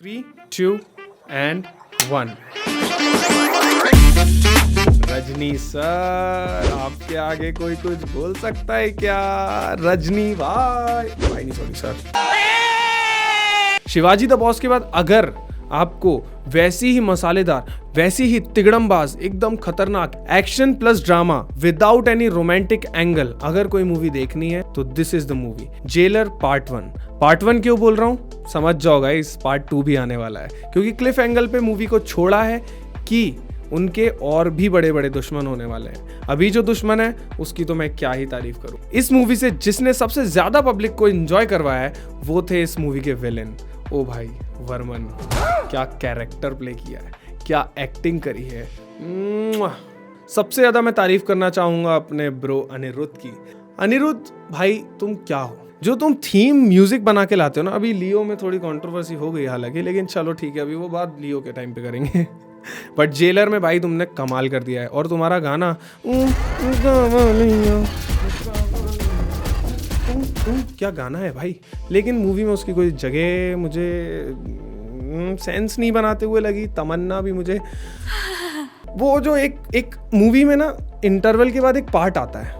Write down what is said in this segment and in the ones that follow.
3, 2 and 1। Rajni sir, आपके आगे कोई कुछ बोल सकता है क्या? रजनी भाई नहीं, sorry sir. Shivaji the boss के बाद अगर आपको वैसी ही मसालेदार, वैसी ही तिगड़मबाज, एकदम खतरनाक action plus drama without any romantic angle अगर कोई मूवी देखनी है तो this is the movie, jailer part 1। Part 1 क्यों बोल रहा हूं समझ जाओ गाइस, पार्ट 2 भी आने वाला है, क्योंकि क्लिफ एंगल पे मूवी को छोड़ा है कि उनके और भी बड़े बड़े दुश्मन होने वाले हैं। अभी जो दुश्मन है उसकी तो मैं क्या ही तारीफ करूं। इस मूवी से जिसने सबसे ज्यादा पब्लिक को एंजॉय करवाया है वो थे इस मूवी के विलेन। ओ भाई वर्मन, क्या कैरेक्टर प्ले किया है, क्या एक्टिंग करी है। सबसे ज्यादा मैं तारीफ करना चाहूंगा अपने ब्रो अनिरुद्ध की। अनिरुद्ध भाई तुम क्या हो, जो तुम थीम म्यूजिक बना के लाते हो ना। अभी लियो में थोड़ी कंट्रोवर्सी हो गई हालांकि, लेकिन चलो ठीक है, अभी वो बात लियो के टाइम पे करेंगे। बट जेलर में भाई तुमने कमाल कर दिया है। और तुम्हारा गाना क्या गाना है भाई, लेकिन मूवी में उसकी कोई जगह मुझे सेंस नहीं बनाते हुए लगी। तमन्ना भी मुझे, वो जो एक मूवी में ना इंटरवल के बाद एक पार्ट आता है,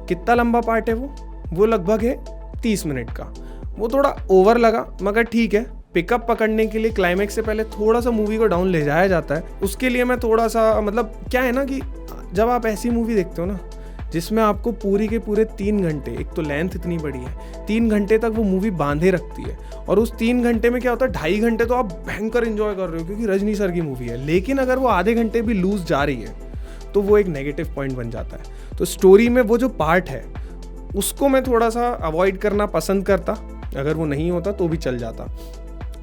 कितना लंबा पार्ट है वो लगभग है 30 मिनट का। वो थोड़ा ओवर लगा, मगर ठीक है, पिकअप पकड़ने के लिए क्लाइमेक्स से पहले थोड़ा सा मूवी को डाउन ले जाया जाता है। उसके लिए मैं थोड़ा सा, मतलब क्या है ना कि जब आप ऐसी मूवी देखते हो ना जिसमें आपको पूरी के पूरे 3 घंटे, एक तो लेंथ इतनी बड़ी है, 3 घंटे तक वो मूवी बांधे रखती है, और उस 3 घंटे में क्या होता है, 2.5 घंटे तो आप भयंकर एंजॉय कर रहे हो क्योंकि रजनी सर की मूवी है। लेकिन अगर वो आधे घंटे भी लूज जा रही है तो वो एक नेगेटिव पॉइंट बन जाता है। तो स्टोरी में वो जो पार्ट है उसको मैं थोड़ा सा अवॉइड करना पसंद करता। अगर वो नहीं होता तो भी चल जाता,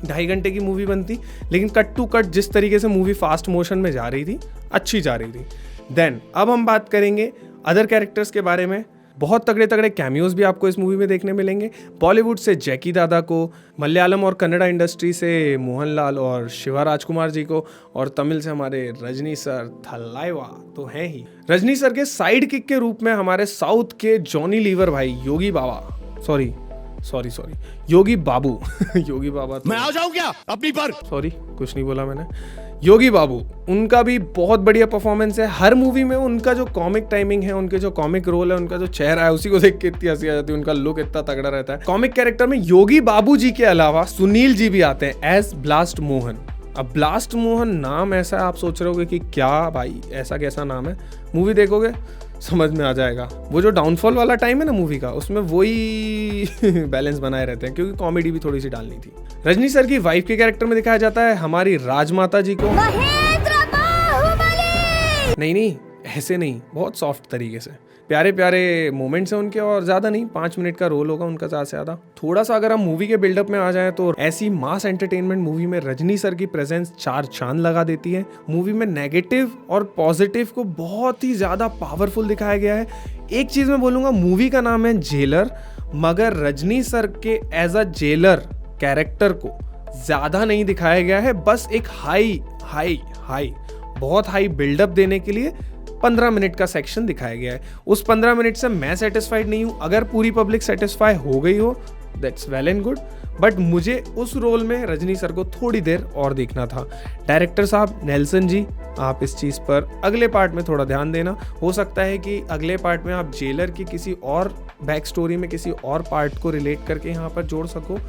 2.5 घंटे की मूवी बनती। लेकिन कट टू कट जिस तरीके से मूवी फास्ट मोशन में जा रही थी, अच्छी जा रही थी। देन अब हम बात करेंगे अदर कैरेक्टर्स के बारे में। बहुत तगड़े तगड़े कैमियोज भी आपको इस मूवी में देखने मिलेंगे। बॉलीवुड से जैकी दादा को, मलयालम और कन्नड़ा इंडस्ट्री से मोहनलाल और शिवा राजकुमार जी को, और तमिल से हमारे रजनी सर थलाइवा तो हैं ही। रजनी सर के साइड किक के रूप में हमारे साउथ के जॉनी लीवर भाई योगी बाबा, सॉरी योगी बाबू योगी बाबा तो, मैं आ जाऊं क्या अपनी पर? सॉरी कुछ नहीं बोला मैंने। योगी बाबू, उनका भी बहुत बढ़िया परफॉर्मेंस है। हर मूवी में उनका जो कॉमिक टाइमिंग है, उनके जो कॉमिक रोल है, उनका जो चेहरा है, उसी को देख के इतनी हंसी आ जाती है। उनका लुक इतना तगड़ा रहता है। कॉमिक कैरेक्टर में योगी बाबू जी के अलावा सुनील जी भी आते हैं एज ब्लास्ट मोहन। अब ब्लास्ट मोहन नाम ऐसा है, आप सोच रहे होगे कि क्या भाई ऐसा कैसा नाम है। मूवी देखोगे समझ में आ जाएगा। वो जो डाउनफॉल वाला टाइम है ना मूवी का, उसमें वही बैलेंस बनाए रहते हैं, क्योंकि कॉमेडी भी थोड़ी सी डालनी थी। रजनी सर की वाइफ के कैरेक्टर में दिखाया जाता है हमारी राजमाता जी को। नहीं ऐसे नहीं, बहुत सॉफ्ट तरीके से, प्यारे प्यारे मोमेंट्स हैं उनके, और ज्यादा नहीं, 5 मिनट का रोल होगा उनका ज्यादा से ज्यादा। थोड़ा सा अगर हम मूवी के बिल्डअप में आ जाएं तो ऐसी मास एंटरटेनमेंट मूवी में रजनी सर की प्रेजेंस 4 चांद लगा देती है। मूवी में नेगेटिव और पॉजिटिव को बहुत ही ज्यादा पावरफुल दिखाया गया है। एक चीज मैं बोलूंगा, मूवी का नाम है जेलर, मगर रजनी सर के एज अ जेलर कैरेक्टर को ज्यादा नहीं दिखाया गया है। बस एक बहुत हाई बिल्डअप देने के लिए 15 मिनट का सेक्शन दिखाया गया है। उस 15 मिनट से मैं सेटिस्फाइड नहीं हूं। अगर पूरी पब्लिक सेटिस्फाई हो गई हो that's well and good, but मुझे उस रोल में रजनी सर को थोड़ी देर और देखना था। डायरेक्टर साहब नेल्सन जी, आप इस चीज़ पर अगले पार्ट में थोड़ा ध्यान देना। हो सकता है कि अगले पार्ट में आप जेलर की किसी और बैक स्टोरी में किसी और पार्ट को रिलेट करके यहाँ पर जोड़ सको।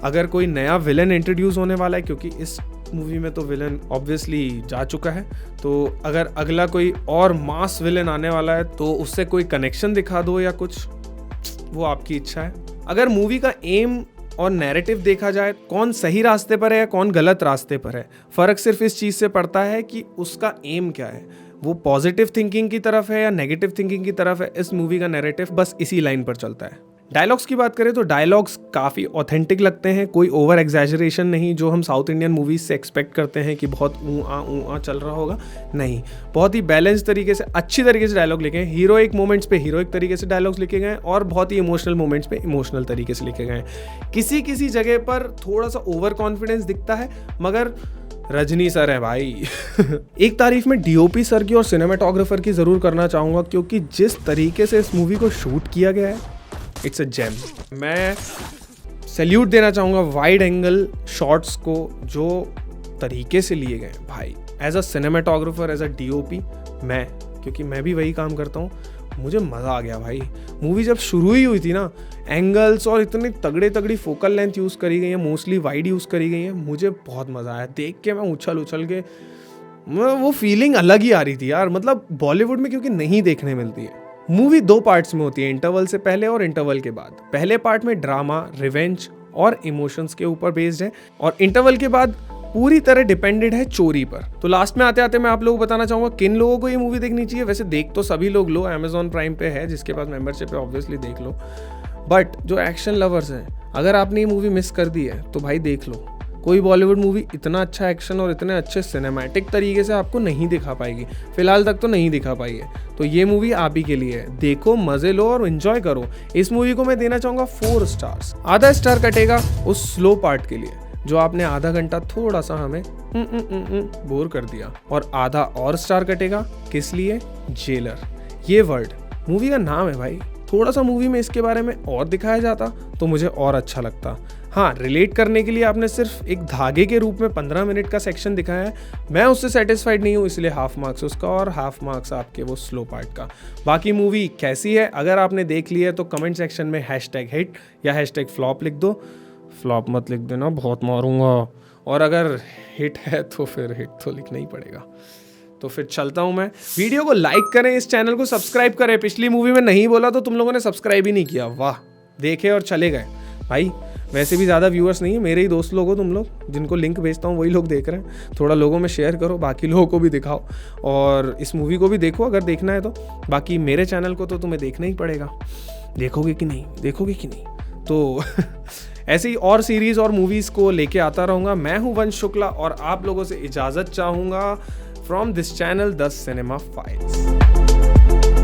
अगर कोई नया विलन इंट्रोड्यूस होने वाला है, क्योंकि इस मूवी में तो विलन ऑब्वियसली जा चुका है, तो अगर अगला कोई और मास विलन आने वाला है तो उससे कोई कनेक्शन दिखा दो या कुछ, वो आपकी इच्छा है। अगर मूवी का एम और नैरेटिव देखा जाए, कौन सही रास्ते पर है या कौन गलत रास्ते पर है, फर्क सिर्फ इस चीज से पड़ता है कि उसका एम क्या है, वो पॉजिटिव थिंकिंग की तरफ है या नेगेटिव थिंकिंग की तरफ है। इस मूवी का नैरेटिव बस इसी लाइन पर चलता है। डायलॉग्स की बात करें तो डायलॉग्स काफ़ी ऑथेंटिक लगते हैं, कोई ओवर एग्जैजरेशन नहीं जो हम साउथ इंडियन मूवीज से एक्सपेक्ट करते हैं कि बहुत ऊँ चल रहा होगा। नहीं, बहुत ही बैलेंस तरीके से, अच्छी तरीके से डायलॉग लिखे हैं। हीरोइक मोमेंट्स पे हीरोइक तरीके से डायलॉग्स लिखे गए हैं, और बहुत ही इमोशनल मोमेंट्स पे इमोशनल तरीके से लिखे गए हैं। किसी जगह पर थोड़ा सा ओवर कॉन्फिडेंस दिखता है, मगर रजनी सर है भाई। एक तारीफ में डीओपी सर की और सिनेमाटोग्राफर की जरूर करना चाहूंगा, क्योंकि जिस तरीके से इस मूवी को शूट किया गया है, इट्स अ जेम। मैं सैल्यूट देना चाहूँगा वाइड एंगल शॉट्स को जो तरीके से लिए गए भाई, as a cinematographer, as a DOP, क्योंकि मैं भी वही काम करता हूँ, मुझे मज़ा आ गया भाई। मूवी जब शुरू ही हुई थी ना, एंगल्स और इतनी तगड़ी फोकल लेंथ यूज़ करी गई है, मोस्टली वाइड यूज़ करी गई है, मुझे बहुत मज़ा आया देख के। मैं उछल के वो फीलिंग अलग ही आ रही थी यार, मतलब बॉलीवुड में क्योंकि नहीं देखने मिलती है। मूवी 2 पार्ट्स में होती है, इंटरवल से पहले और इंटरवल के बाद। पहले पार्ट में ड्रामा, रिवेंज और इमोशंस के ऊपर बेस्ड है, और इंटरवल के बाद पूरी तरह डिपेंडेड है चोरी पर। तो लास्ट में आते आते मैं आप लोगों को बताना चाहूंगा किन लोगों को ये मूवी देखनी चाहिए। वैसे देख तो सभी लोग लो, Amazon प्राइम पे है, जिसके पास मेंबरशिप है ऑब्वियसली देख लो। बट जो एक्शन लवर्स हैं, अगर आपने ये मूवी मिस कर दी है तो भाई देख लो। कोई बॉलीवुड मूवी इतना अच्छा एक्शन और इतने अच्छे सिनेमैटिक तरीके से आपको नहीं दिखा पाएगी, फिलहाल तक तो नहीं दिखा पाई है। तो ये मूवी आप ही के लिए है, देखो, मजे लो और एंजॉय करो। इस मूवी को मैं देना चाहूँगा 4 स्टार्स। आधा स्टार कटेगा उस स्लो पार्ट के लिए, जो आपने आधा घंटा थोड़ा सा हमें बोर कर दिया, और आधा और स्टार कटेगा किस लिए? जेलर, ये वर्ड मूवी का नाम है भाई। थोड़ा सा मूवी में इसके बारे में और दिखाया जाता तो मुझे और अच्छा लगता। हाँ, रिलेट करने के लिए आपने सिर्फ एक धागे के रूप में 15 मिनट का सेक्शन दिखाया है, मैं उससे सेटिस्फाइड नहीं हूँ, इसलिए हाफ मार्क्स उसका और हाफ मार्क्स आपके वो स्लो पार्ट का। बाकी मूवी कैसी है अगर आपने देख ली है तो कमेंट सेक्शन में #हिट या #फ्लॉप लिख दो। फ्लॉप मत लिख देना, बहुत मारूंगा, और अगर हिट है तो फिर हिट तो लिखना ही पड़ेगा। तो फिर चलता हूँ मैं। वीडियो को लाइक करें, इस चैनल को सब्सक्राइब करें। पिछली मूवी में नहीं बोला तो तुम लोगों ने सब्सक्राइब ही नहीं किया, वाह, देखे और चले गए भाई। वैसे भी ज़्यादा व्यूअर्स नहीं है, मेरे ही दोस्त लोग हो तुम लोग, जिनको लिंक भेजता हूँ वही लोग देख रहे हैं। थोड़ा लोगों में शेयर करो, बाकी लोगों को भी दिखाओ, और इस मूवी को भी देखो अगर देखना है तो। बाकी मेरे चैनल को तो तुम्हें देखना ही पड़ेगा, देखोगे कि नहीं? तो ऐसे ही और सीरीज़ और मूवीज़ को लेके आता रहूँगा। मैं हूँ वंश शुक्ला, और आप लोगों से इजाज़त चाहूँगा from this channel the cinema files.